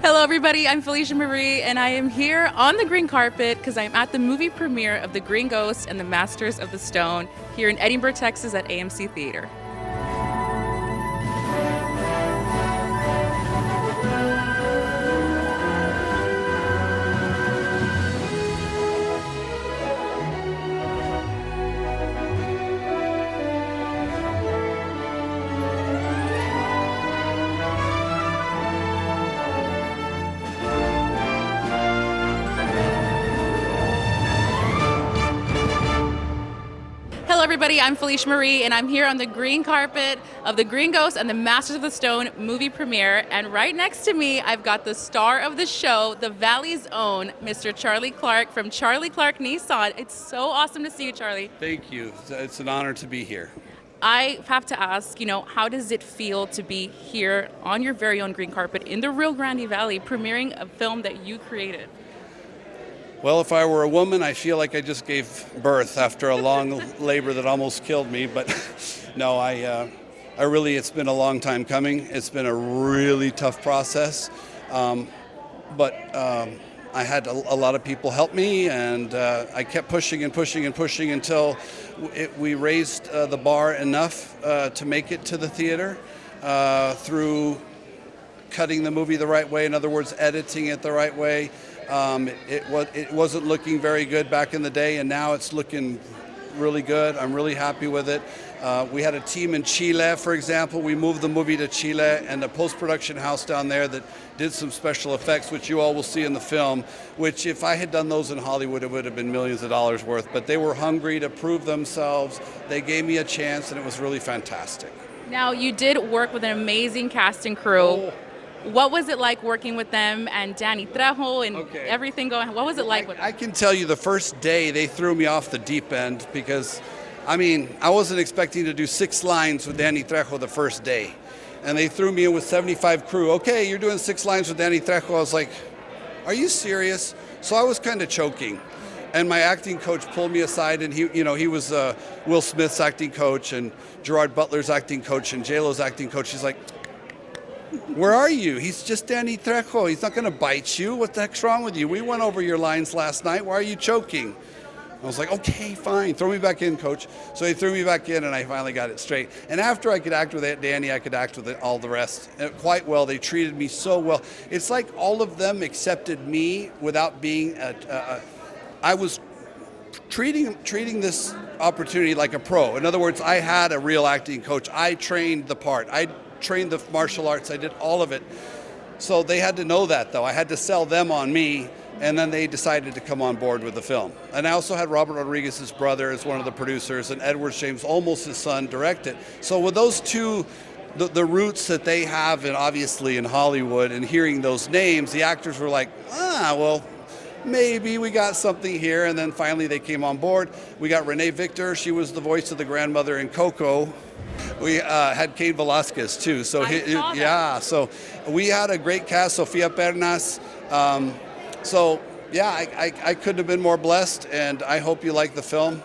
Hello, everybody. I'm Felicia Marie, and I am here on the green carpet because I'm at the movie premiere of The Green Ghost and the Masters of the Stone here in Edinburgh, Texas at AMC Theater. Hello, everybody. I'm Felicia Marie, and I'm here on the green carpet of The Green Ghost and the Masters of the Stone movie premiere. And right next to me, I've got the star of the show, the Valley's own, Mr. Charlie Clark from Charlie Clark Nissan. It's so awesome to see you, Charlie. Thank you. It's an honor to be here. I have to ask, how does it feel to be here on your very own green carpet in the Rio Grande Valley, premiering a film that you created? Well, if I were a woman, I feel like I just gave birth after a long labor that almost killed me. But no, I really, it's been a long time coming. It's been a really tough process. But I had a lot of people help me, and I kept pushing and pushing and pushing until we raised the bar enough to make it to the theater through cutting the movie the right way. In other words, editing it the right way. It wasn't looking very good back in the day, and now it's looking really good. I'm really happy with it. We had a team in Chile, for example. We moved the movie to Chile, and a post-production house down there that did some special effects, which you all will see in the film, which if I had done those in Hollywood, it would have been millions of dollars worth. But they were hungry to prove themselves. They gave me a chance, and it was really fantastic. Now, you did work with an amazing cast and crew. Oh. What was it like working with them and Danny Trejo and everything going? What was it like with them? I can tell you the first day they threw me off the deep end because, I wasn't expecting to do 6 lines with Danny Trejo the first day. And they threw me in with 75 crew. Okay, you're doing 6 lines with Danny Trejo. I was like, are you serious? So I was kind of choking. And my acting coach pulled me aside, and he was Will Smith's acting coach and Gerard Butler's acting coach and J-Lo's acting coach. He's like, where are you? He's just Danny Trejo. He's not going to bite you. What the heck's wrong with you? We went over your lines last night. Why are you choking? I was like, okay, fine. Throw me back in, coach. So he threw me back in, and I finally got it straight. And after I could act with Danny, I could act with all the rest quite well. They treated me so well. It's like all of them accepted me without being I was treating this opportunity like a pro. In other words, I had a real acting coach. I trained the part. I trained the martial arts. I did all of it. So they had to know that, though. I had to sell them on me, and then they decided to come on board with the film. And I also had Robert Rodriguez's brother as one of the producers, and Edward James Olmos, his son, directed. So with those two, the roots that they have, and obviously in Hollywood, and hearing those names, the actors were like, well, maybe we got something here. And then finally they came on board. We got Renee Victor. She was the voice of the grandmother in Coco. We had Cain Velasquez too. So so we had a great cast. Sofia Pernas. I couldn't have been more blessed, and I hope you like the film.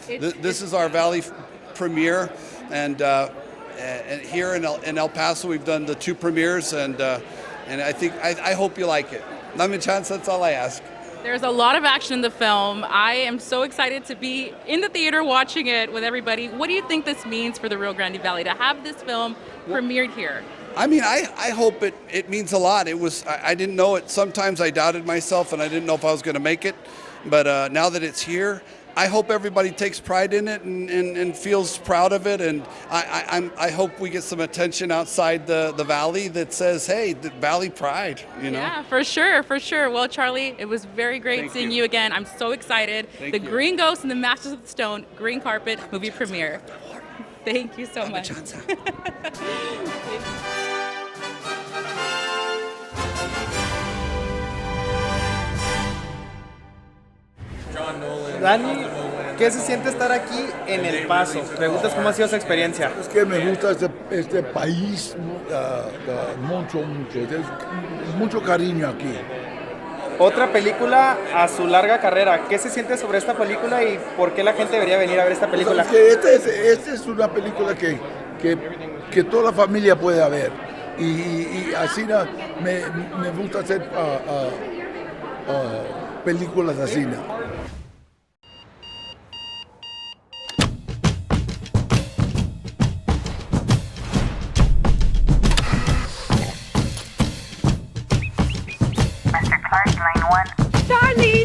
This is our Valley premiere, and here in El Paso we've done the 2 premieres, and I hope you like it. Dame chance, that's all I ask. There's a lot of action in the film. I am so excited to be in the theater watching it with everybody. What do you think this means for the Rio Grande Valley to have this film premiered here? I hope it means a lot. I didn't know it. Sometimes I doubted myself, and I didn't know if I was going to make it. But now that it's here, I hope everybody takes pride in it and feels proud of it. And I hope we get some attention outside the Valley that says, hey, the Valley pride, Yeah, for sure. Well, Charlie, it was very great seeing you again. I'm so excited. The Green Ghost and the Masters of the Stone green carpet movie premiere. Thank you so much. Dani, ¿qué se siente estar aquí en El Paso? Preguntas cómo ha sido esa experiencia. Es que me gusta este país, mucho cariño aquí. Otra película a su larga carrera. ¿Qué se siente sobre esta película y por qué la gente debería venir a ver esta película? Esta es una película que toda la familia puede ver. Y así me gusta hacer películas así. Mr. Clark, line 1. Charlie!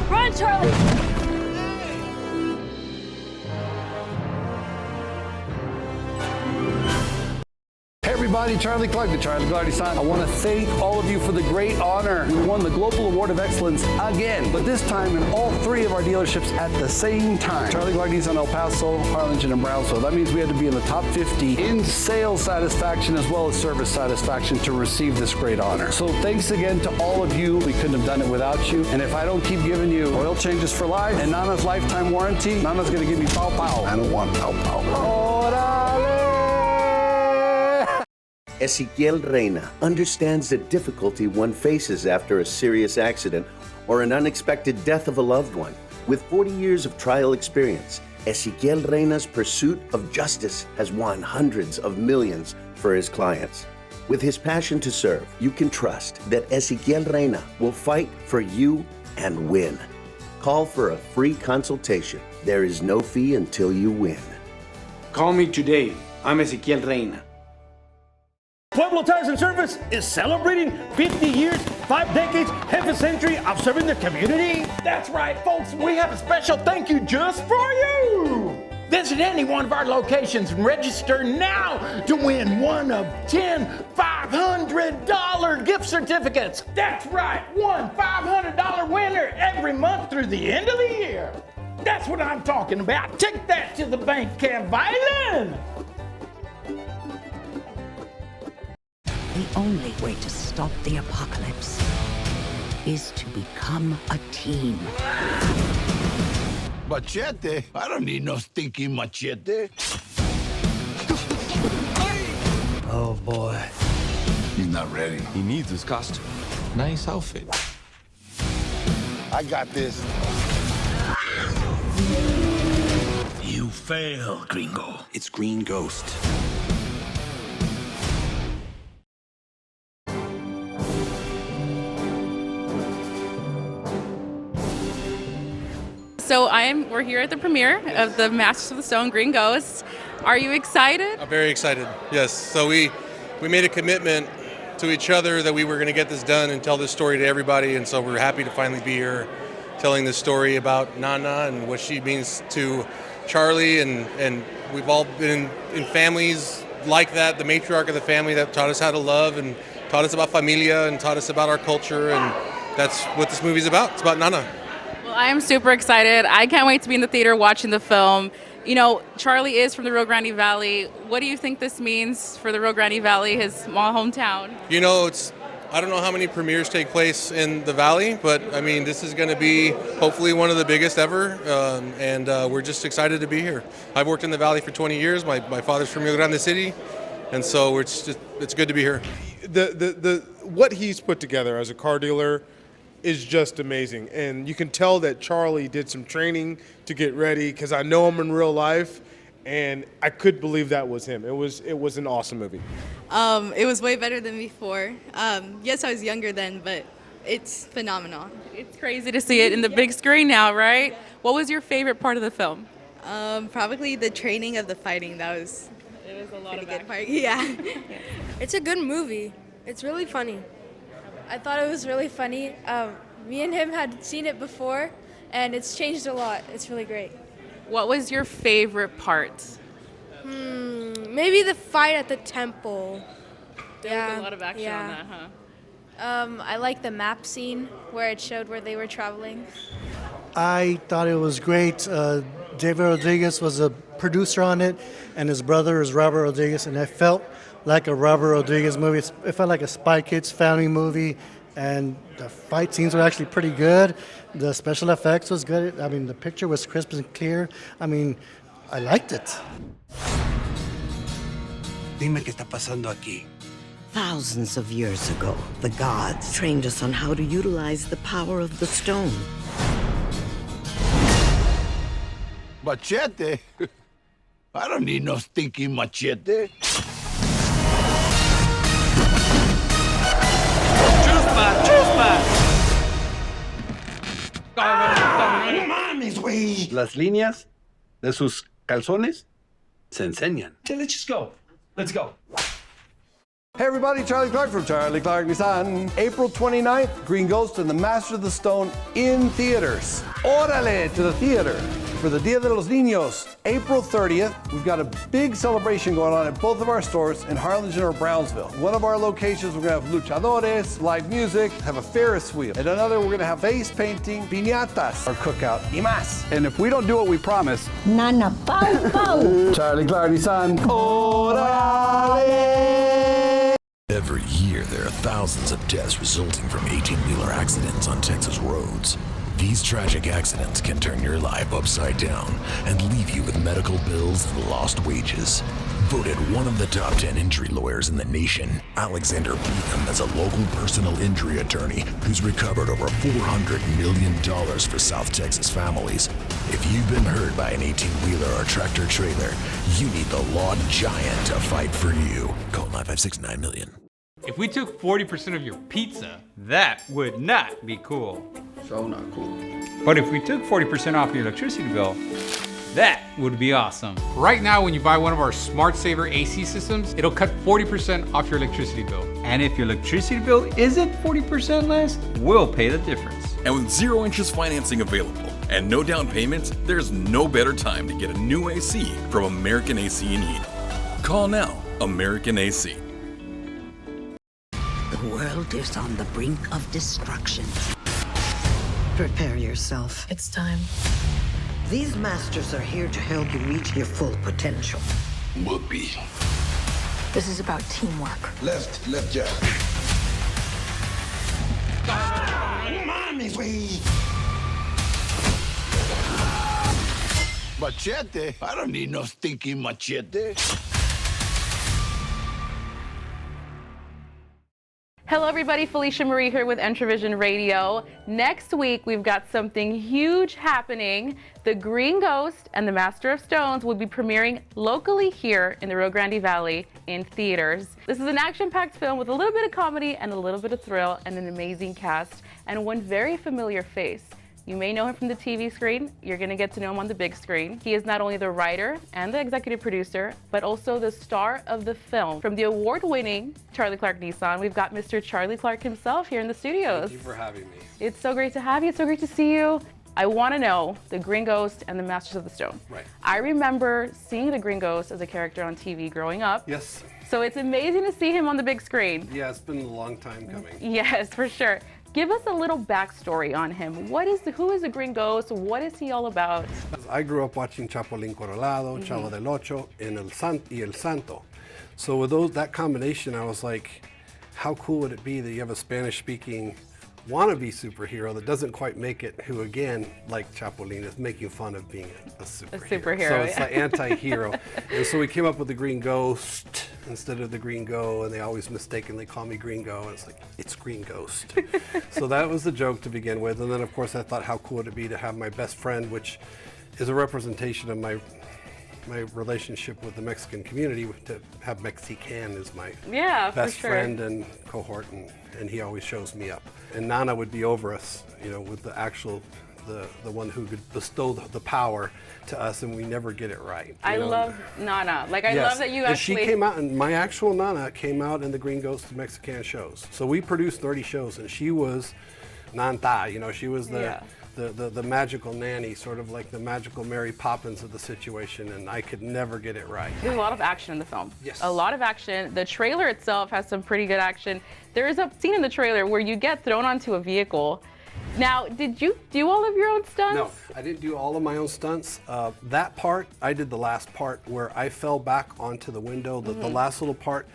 Run, Charlie! Hey everybody, Charlie Clark, the Charlie Clark Son. I want to thank all of you for the great honor. We won the Global Award of Excellence again, but this time in all 3 of our dealerships at the same time. Charlie Clark Nissan El Paso, Harlingen, and Brownsville. That means we had to be in the top 50 in sales satisfaction as well as service satisfaction to receive this great honor. So thanks again to all of you. We couldn't have done it without you. And if I don't keep giving you oil changes for life and Nana's lifetime warranty, Nana's going to give me pow pow. I don't want pow pow. Orale! Ezequiel Reina understands the difficulty one faces after a serious accident or an unexpected death of a loved one. With 40 years of trial experience, Ezequiel Reina's pursuit of justice has won hundreds of millions for his clients. With his passion to serve, you can trust that Ezequiel Reina will fight for you and win. Call for a free consultation. There is no fee until you win. Call me today. I'm Ezequiel Reina. Pueblo Tires and Service is celebrating 50 years, 5 decades, half a century of serving the community. That's right, folks. We have a special thank you just for you. Visit any one of our locations and register now to win one of 10 $500 gift certificates. That's right, one $500 winner every month through the end of the year. That's what I'm talking about. Take that to the bank, Camp Violin. The only way to stop the apocalypse is to become a team. Machete? I don't need no stinking machete. Oh boy. He's not ready. He needs his costume. Nice outfit. I got this. You fail, Gringo. It's Green Ghost. So we're here at the premiere of the Masters of the Stone Green Ghost. Are you excited? I'm very excited, yes. So we made a commitment to each other that we were going to get this done and tell this story to everybody, and so we're happy to finally be here telling this story about Nana and what she means to Charlie, and we've all been in families like that, the matriarch of the family that taught us how to love and taught us about familia and taught us about our culture, and that's what this movie's about. It's about Nana. Well, I am super excited. I can't wait to be in the theater watching the film. You know, Charlie is from the Rio Grande Valley. What do you think this means for the Rio Grande Valley, his small hometown? You know, I don't know how many premieres take place in the Valley, but I mean, this is going to be hopefully one of the biggest ever, and we're just excited to be here. I've worked in the Valley for 20 years. My father's from Rio Grande City, and so it's good to be here. What he's put together as a car dealer is just amazing, and you can tell that Charlie did some training to get ready, because I know him in real life, and I could believe that was him. It was an awesome movie. It was way better than before. Yes, I was younger then, but it's phenomenal. It's crazy to see it in the big screen now, right? What was your favorite part of the film? Probably the training of the fighting. It was a lot of good part. Yeah. It's a good movie. It's really funny. I thought it was really funny. Me and him had seen it before, and it's changed a lot. It's really great. What was your favorite part? Maybe the fight at the temple. There was a lot of action on that, huh? I like the map scene where it showed where they were traveling. I thought it was great. David Rodriguez was a producer on it, and his brother is Robert Rodriguez, and it felt like a Robert Rodriguez movie. It felt like a Spy Kids family movie, and the fight scenes were actually pretty good. The special effects was good. I mean, the picture was crisp and clear. I mean, I liked it. Dime qué está pasando aquí. Thousands of years ago, the gods trained us on how to utilize the power of the stone. Machete? I don't need no stinky machete. No mames, güey. Las líneas de sus calzones se enseñan. Let's just go. Let's go. Hey everybody, Charlie Clark from Charlie Clark Nissan. April 29th, Green Ghost and the Master of the Stone in theaters. Órale to the theater for the Dia de los Niños. April 30th, we've got a big celebration going on at both of our stores in Harlingen or Brownsville. One of our locations, we're gonna have luchadores, live music, have a Ferris wheel. At another, we're gonna have face painting, piñatas, our cookout, y más. And if we don't do what we promise, Nana, pau, pau. Charlie Clark Nissan. Órale! Every year, there are thousands of deaths resulting from 18-wheeler accidents on Texas roads. These tragic accidents can turn your life upside down and leave you with medical bills and lost wages. Voted one of the top 10 injury lawyers in the nation, Alexander Beatham is a local personal injury attorney who's recovered over $400 million for South Texas families. If you've been hurt by an 18-wheeler or tractor trailer, you need the law giant to fight for you. Call 956-9000000. If we took 40% of your pizza, that would not be cool. So not cool. But if we took 40% off your electricity bill, that would be awesome. Right now, when you buy one of our Smart Saver AC systems, it'll cut 40% off your electricity bill. And if your electricity bill isn't 40% less, we'll pay the difference. And with 0 interest financing available and no down payments, there's no better time to get a new AC from American AC and Heat. Call now, American AC. The world is on the brink of destruction. Prepare yourself. It's time. These masters are here to help you reach your full potential. Whoopee. This is about teamwork. Left jab. No mames, güey. Machete? I don't need no stinky machete. Hello, everybody. Felicia Marie here with Entravision Radio. Next week, we've got something huge happening. The Green Ghost and the Master of Stones will be premiering locally here in the Rio Grande Valley in theaters. This is an action-packed film with a little bit of comedy and a little bit of thrill and an amazing cast and one very familiar face. You may know him from the TV screen. You're going to get to know him on the big screen. He is not only the writer and the executive producer, but also the star of the film. From the award-winning Charlie Clark Nissan, we've got Mr. Charlie Clark himself here in the studios. Thank you for having me. It's so great to have you. It's so great to see you. I want to know the Green Ghost and the Masters of the Stone. Right. I remember seeing the Green Ghost as a character on TV growing up. Yes. So it's amazing to see him on the big screen. Yeah, it's been a long time coming. Yes, for sure. Give us a little backstory on him. Who is the Green Ghost? What is he all about? I grew up watching Chapulín Colorado, Chavo del Ocho, and El Santo. So with that combination, I was like, how cool would it be that you have a Spanish-speaking wannabe superhero that doesn't quite make it, who again, like Chapulín, is making fun of being a superhero. So it's like anti-hero. And so we came up with the Green Ghost instead of the Green Go, and they always mistakenly call me Green Go, and it's like, it's Green Ghost. So that was the joke to begin with. And then of course I thought, how cool would it be to have my best friend, which is a representation of my relationship with the Mexican community, to have Mexican as my best friend and cohort, and he always shows me up. And Nana would be over us, with the actual, the one who could bestow the power to us, and we never get it right. I love Nana. I love that you actually... She came out, and my actual Nana came out in the Green Ghost of Mexican shows. So we produced 30 shows, and she was Nanta, she was the magical nanny, sort of like the magical Mary Poppins of the situation, and I could never get it right. There's a lot of action in the film. Yes. A lot of action. The trailer itself has some pretty good action. There is a scene in the trailer where you get thrown onto a vehicle. Now, did you do all of your own stunts? No, I didn't do all of my own stunts. That part, I did the last part where I fell back onto the window. The last little part,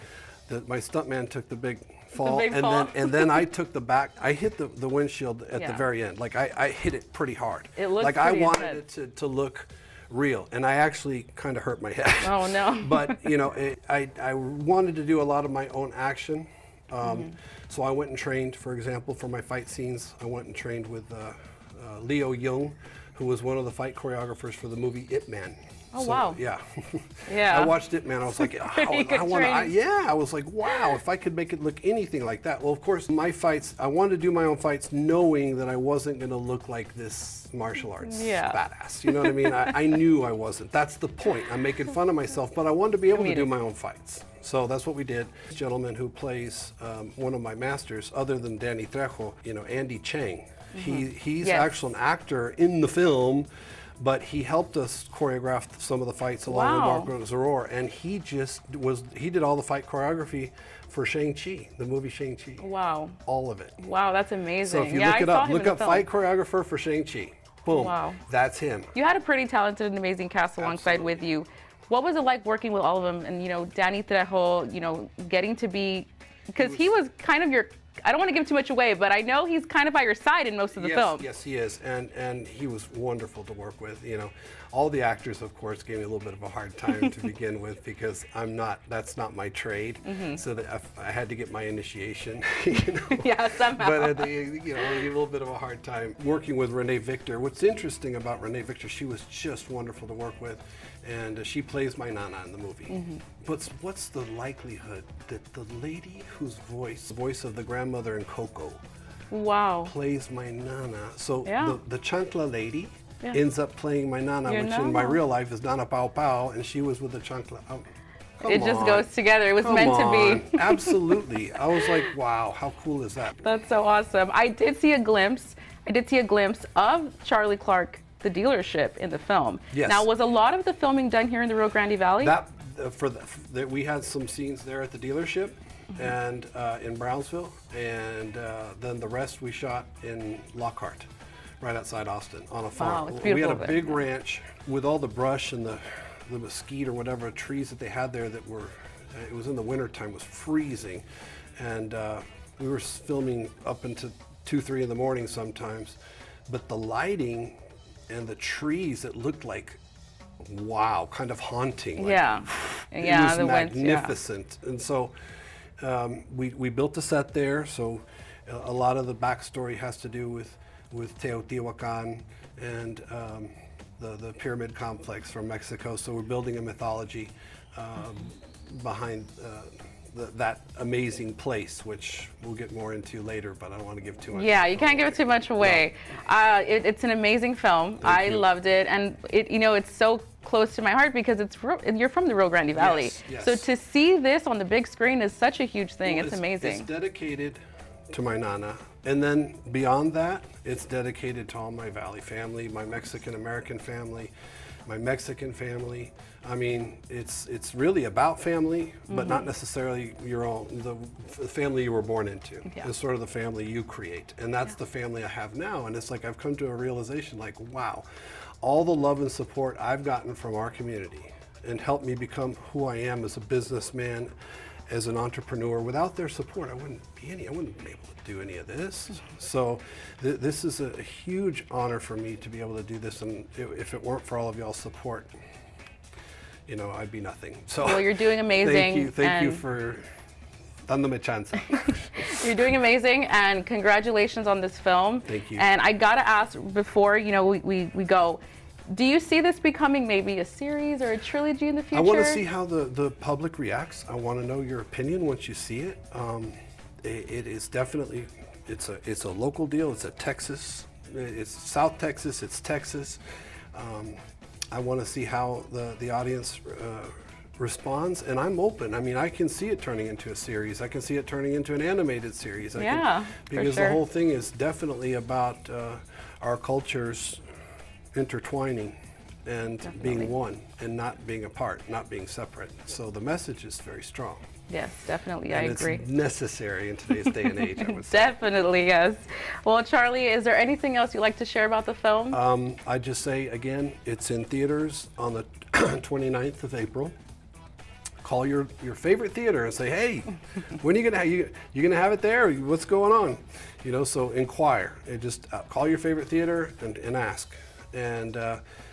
my stuntman took the big fall, and then I took the back. I hit the windshield at the very end. I hit it pretty hard. It looks I wanted it to look real, and I actually kind of hurt my head. Oh no! But I wanted to do a lot of my own action. So I went and trained, for example, for my fight scenes. I went and trained with Leo Young, who was one of the fight choreographers for the movie Ip Man. Oh, wow. Yeah. Yeah. I watched Ip Man. I was like, I was like, wow, if I could make it look anything like that. Well, of course, my fights, I wanted to do my own fights knowing that I wasn't going to look like this martial arts badass. You know what I mean? I knew I wasn't. That's the point. I'm making fun of myself, but I wanted to be able to do my own fights. So that's what we did. This gentleman who plays one of my masters, other than Danny Trejo, Andy Chang. He's actually an actor in the film, but he helped us choreograph some of the fights along with Marko Zaror, and he did all the fight choreography for Shang-Chi, the movie Shang-Chi. Wow. All of it. Wow, that's amazing. So if you look up fight choreographer for Shang-Chi. Boom. Wow. That's him. You had a pretty talented and amazing cast alongside with you. What was it like working with all of them? And, Danny Trejo, getting to be, because he was kind of your, I don't want to give too much away, but I know he's kind of by your side in most of the film. Yes, he is, and he was wonderful to work with. All the actors, of course, gave me a little bit of a hard time to begin with because that's not my trade. So that I had to get my initiation. Yeah, somehow. But I gave a little bit of a hard time working with Renee Victor. What's interesting about Renee Victor, she was just wonderful to work with, and she plays my Nana in the movie. But what's the likelihood that the lady whose the voice of the grandmother in Coco, plays my Nana? So the chancla lady ends up playing my Nana, which in my real life is Nana Pau Pau, and she was with the chancla. It just goes together. It was meant to be. Absolutely. I was like, wow, how cool is that? That's so awesome. I did see a glimpse of Charlie Clark, the dealership, in the film. Yes. Now, was a lot of the filming done here in the Rio Grande Valley? We had some scenes there at the dealership and in Brownsville, and then the rest we shot in Lockhart, right outside Austin, on a farm. Wow, it's beautiful. We had a big ranch with all the brush and the mesquite or whatever trees that they had there that were, it was in the winter time, was freezing, and we were filming up into 2, 3 in the morning sometimes, but the lighting and the trees, it looked like, wow, kind of haunting. Like, it was magnificent. And so we built a set there, so a lot of the backstory has to do with Teotihuacan and the pyramid complex from Mexico. So we're building a mythology behind that amazing place, which we'll get more into later, but I don't want to give too much. Yeah, you can't give too much away. No. It's an amazing film. I loved it, and it's so close to my heart because you're from the Rio Grande Valley. Yes. So to see this on the big screen is such a huge thing. Well, it's amazing. It's dedicated to my Nana, and then beyond that, it's dedicated to all my Valley family, my Mexican-American family, my Mexican family. I mean, it's really about family, but not necessarily the family you were born into. It's sort of the family you create, and that's the family I have now. And it's like I've come to a realization, like, wow, all the love and support I've gotten from our community and helped me become who I am as a businessman, as an entrepreneur. Without their support, I wouldn't be able to do any of this. So this is a huge honor for me to be able to do this, and if it weren't for all of y'all's support, I'd be nothing. So well, you're doing amazing. Thank you for dándome chance. You're doing amazing, and congratulations on this film. Thank you. And I gotta ask before we go, do you see this becoming maybe a series or a trilogy in the future? I want to see how the public reacts. I want to know your opinion once you see it. It is definitely, it's a local deal. It's it's South Texas. It's Texas. I want to see how the audience responds, and I'm open. I mean, I can see it turning into a series. I can see it turning into an animated series. Because the whole thing is definitely about our cultures intertwining and being one and not being apart, not being separate. So the message is very strong. Yes, definitely. And I agree. It's necessary in today's day and age, I would say. Definitely, yes. Well, Charlie, is there anything else you'd like to share about the film? I just say, again, it's in theaters on the 29th of April. Call your favorite theater and say, hey, when are you gonna have it there? What's going on? So inquire. Just call your favorite theater and ask. And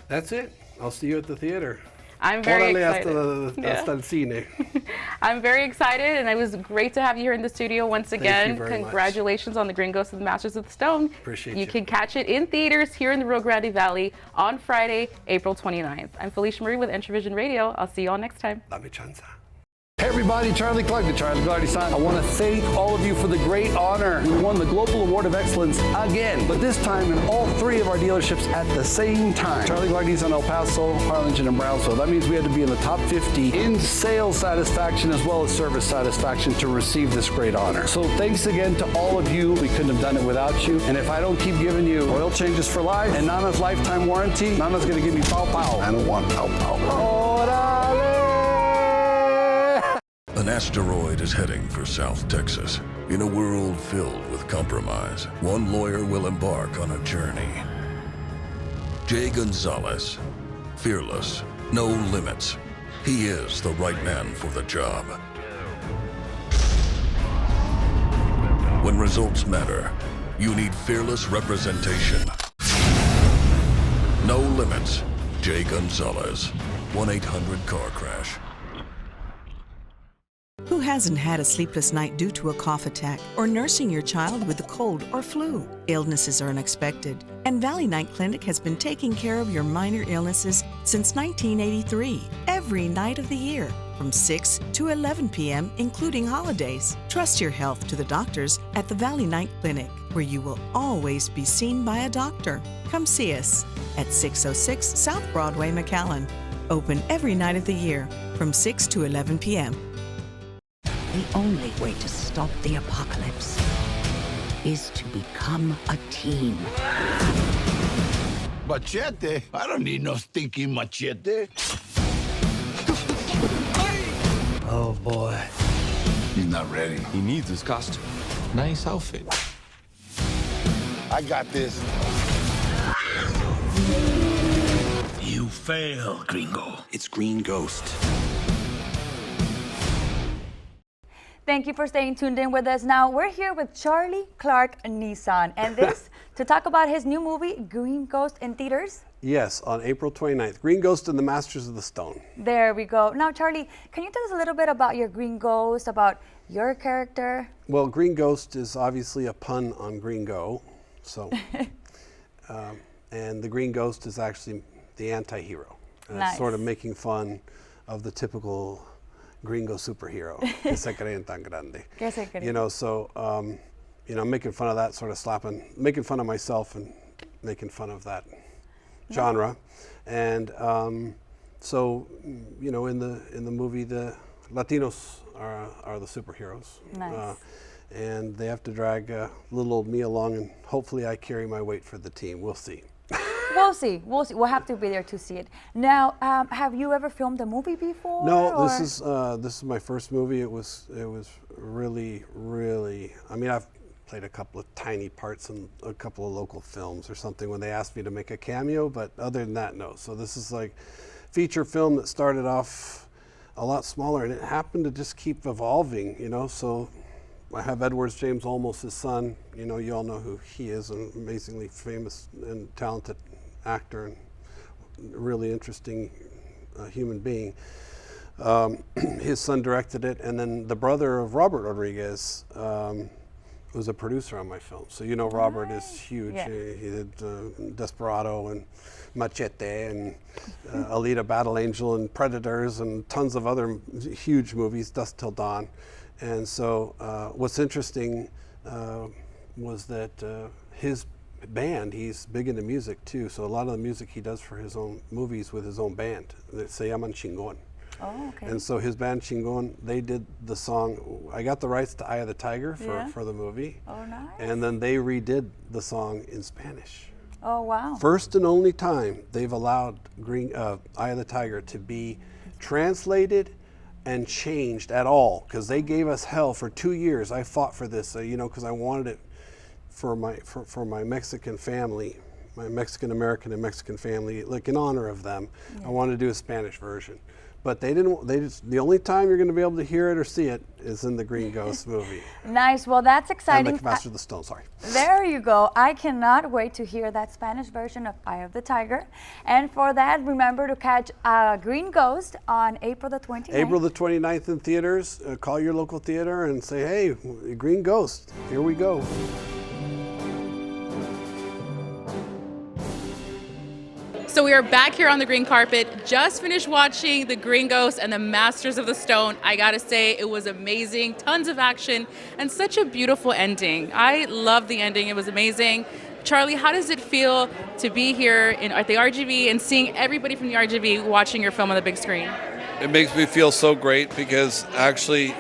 that's it. I'll see you at the theater. I'm very Órale excited. hasta el cine. I'm very excited, and it was great to have you here in the studio once again. you very much. Congratulations on the Green Ghost of the Masters of the Stone. Appreciate you. you. Can catch it in theaters here in the Rio Grande Valley on Friday, April 29th. I'm Felicia Marie with Entravision Radio. I'll see you all next time. Dame chance. Hey everybody, Charlie Clark, the Charlie Clark Son. I want to thank all of you for the great honor. We won the Global Award of Excellence again, but this time in all 3 of our dealerships at the same time. Charlie Clark Son, El Paso, Harlingen, and Brownsville. That means we had to be in the top 50 in sales satisfaction as well as service satisfaction to receive this great honor. So thanks again to all of you. We couldn't have done it without you. And if I don't keep giving you oil changes for life and Nana's lifetime warranty, Nana's going to give me pow pow. I don't want pow pow. Orale! An asteroid is heading for South Texas. In a world filled with compromise, one lawyer will embark on a journey. Jay Gonzalez, fearless, no limits. He is the right man for the job. When results matter, you need fearless representation. No limits. Jay Gonzalez, 1-800-CAR-CRASH. Who hasn't had a sleepless night due to a cough attack or nursing your child with a cold or flu? Illnesses are unexpected, and Valley Night Clinic has been taking care of your minor illnesses since 1983, every night of the year, from 6 to 11 p.m., including holidays. Trust your health to the doctors at the Valley Night Clinic, where you will always be seen by a doctor. Come see us at 606 South Broadway, McAllen. Open every night of the year from 6 to 11 p.m. The only way to stop the apocalypse is to become a team. Machete? I don't need no stinky machete. Oh boy. He's not ready. He needs his costume. Nice outfit. I got this. You fail, Gringo. It's Green Ghost. Thank you for staying tuned in with us. Now, we're here with Charlie Clark Nissan, and this to talk about his new movie, Green Ghost, in theaters. Yes, on April 29th. Green Ghost and the Masters of the Stone. There we go. Now, Charlie, can you tell us a little bit about your Green Ghost, about your character? Well, Green Ghost is obviously a pun on Green Go, so, and the Green Ghost is actually the anti-hero. Nice. Sort of making fun of the typical Gringo superhero. Que se creen tan grande. Que se creen. You know, so, you know, making fun of that, sort of making fun of myself and making fun of that genre. And so, you know, in the movie, the Latinos are the superheroes. Nice. And they have to drag little old me along, and hopefully I carry my weight for the team. We'll see. We'll see. We'll have to be there to see it. Now, have you ever filmed a movie before? No, or? This is my first movie. It was really. I mean, I've played a couple of tiny parts in a couple of local films or something when they asked me to make a cameo, but other than that, no. So this is like feature film that started off a lot smaller, and it happened to just keep evolving. You know, so I have Edwards James Olmos, his son. You know, you all know who he is, an amazingly famous and talented actor and really interesting human being. His son directed it, and then the brother of Robert Rodriguez was a producer on my film. So you know Robert is huge. Yeah. He did Desperado and Machete and Alita Battle Angel and Predators and tons of other huge movies, Dusk Till Dawn. And so what's interesting was that his band, he's big into music too, so a lot of the music he does for his own movies with his own band, that se llaman Chingon. Oh, okay. And so his band Chingon, they did the song, I got the rights to Eye of the Tiger for the movie. Oh, nice. And then they redid the song in Spanish. Oh, wow. First and only time they've allowed Eye of the Tiger to be translated and changed at all, because they gave us hell for 2 years. I fought for this, you know, because I wanted it for my Mexican family. my Mexican American and Mexican family, like in honor of them. I wanted to do a Spanish version. But the only time you're going to be able to hear it or see it is in the Green Ghost movie. Nice. Well, that's exciting. And the Master of the Stone, sorry. There you go. I cannot wait to hear that Spanish version of Eye of the Tiger. And for that, remember to catch Green Ghost on April the 29th. April the 29th in theaters. Call your local theater and say, hey, Green Ghost, here we go. So we are back here on the green carpet. Just finished watching The Green Ghost and the Masters of the Stone. I gotta say, it was amazing. Tons of action and such a beautiful ending. I love the ending. It was amazing. Charlie, how does it feel to be here at the RGV and seeing everybody from the RGV watching your film on the big screen? It makes me feel so great because actually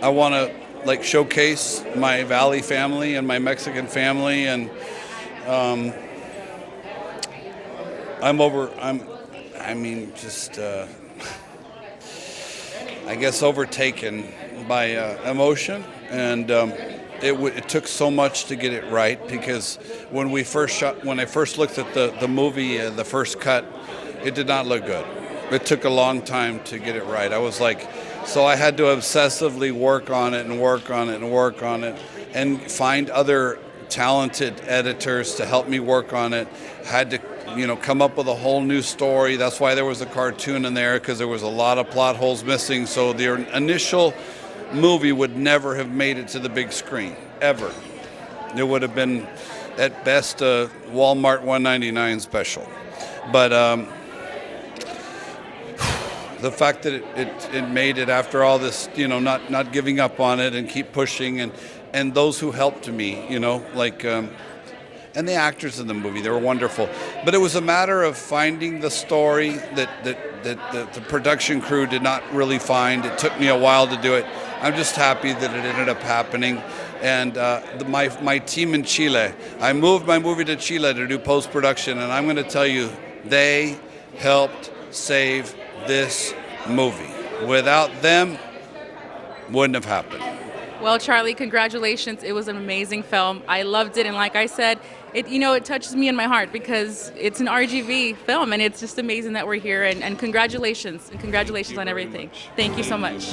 I want to showcase my Valley family and my Mexican family, and I guess overtaken by emotion, and it took so much to get it right, because when I first looked at the movie, the first cut, it did not look good. It took a long time to get it right. I was so I had to obsessively work on it and work on it and work on it, and find other talented editors to help me work on it. Had to come up with a whole new story. That's why there was a cartoon in there, because there was a lot of plot holes missing. So the initial movie would never have made it to the big screen, ever. It would have been, at best, a Walmart $1.99 special. But the fact that it made it after all this, not giving up on it and keep pushing, and those who helped me, and the actors in the movie, they were wonderful. But it was a matter of finding the story that the production crew did not really find. It took me a while to do it. I'm just happy that it ended up happening. And my team in Chile, I moved my movie to Chile to do post-production, and I'm going to tell you, they helped save this movie. Without them, wouldn't have happened. Well, Charlie, congratulations. It was an amazing film. I loved it, and like I said, it touches me in my heart because it's an RGV film, and it's just amazing that we're here, and congratulations on everything. Thank you so much.